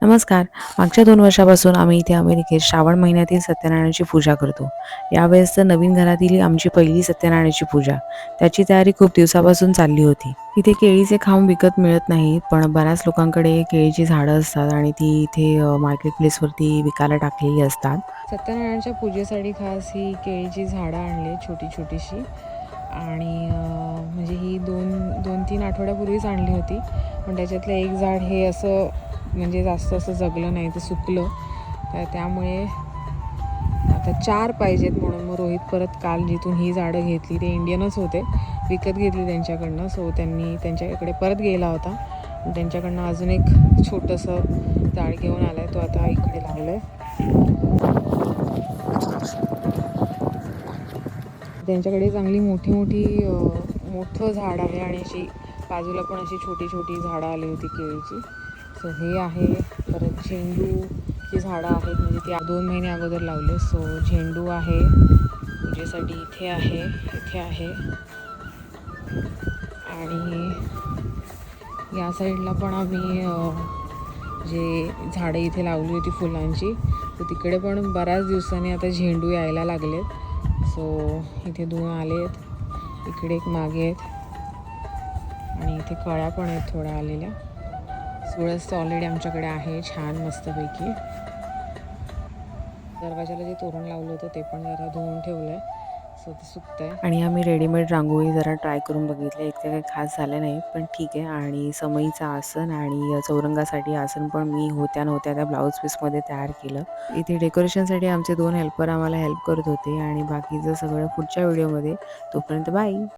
नमस्कार. मागच्या 2 वर्षापासून आम्ही इथे अमेरिकेत श्रावण महिन्यातील सत्यनारायणाची पूजा करतो. यावेळेस तर नवीन घरातील आमची पहिली सत्यनारायणाची पूजा. त्याची तयारी खूप दिवसापासून चालली होती. इथे केळीचे खांब विकत मिळत नाहीत, पण बऱ्याच लोकांकडे केळीची झाडं असतात आणि ती इथे मार्केट प्लेसवरती विकायला टाकलेली असतात. सत्यनारायणाच्या पूजेसाठी खास ही केळीची झाडं आणली छोटीशी आणि म्हणजे ही 2-3 आठवड्यापूर्वीच आणली होती. पण त्याच्यातलं एक झाड हे असं म्हणजे जास्त असं जगलं नाही, ते सुकलं. तर त्यामुळे आता 4 पाहिजेत म्हणून मग रोहित परत काल जिथून ही झाडं घेतली, ते इंडियनच होते, विकत घेतली त्यांच्याकडनं. सो त्यांनी त्यांच्याकडे परत गेला होता. त्यांच्याकडनं अजून एक छोटंसं झाड घेऊन आला आहे, तो आता इकडे लावलं आहे. त्यांच्याकडे चांगली मोठं झाड आहे आणि अशी बाजूला पण अशी छोटी झाडं आली होती केळीची. सो हे आहे. परत झेंडूची झाडं आहेत, म्हणजे ती 2 महिने अगोदर लावले. सो झेंडू आहे पूजेसाठी, इथे आहे आणि या साईडला पण आम्ही जे झाडं इथे लावली होती फुलांची, तर तिकडे पण बऱ्याच दिवसांनी आता झेंडू यायला लागलेत. सो इथे 2 आलेत, इकडे एक मागे आहेत आणि इथे कळ्या पण आहेत थोड्या आलेल्या. तुळस ऑलरेडी आमच्याकडे आहे छान मस्तपैकी. दरवाजाला जे तोरण लावलं होतं ते पण जरा धुवून ठेवलंय, सो ते सुकतंय. आणि आम्ही रेडीमेड रांगोळी जरा ट्राय करून बघितलं, इतकं काही खास झालं नाही, पण ठीक आहे. आणि समईचं आसन आणि चौरंगासाठी आसन पण मी होत्या नव्हत्या त्या ब्लाऊज पीसमध्ये तयार केलं. इथे डेकोरेशनसाठी आमचे 2 हेल्पर आम्हाला हेल्प करत होते आणि बाकीचं सगळं पुढच्या व्हिडिओमध्ये. तोपर्यंत बाय.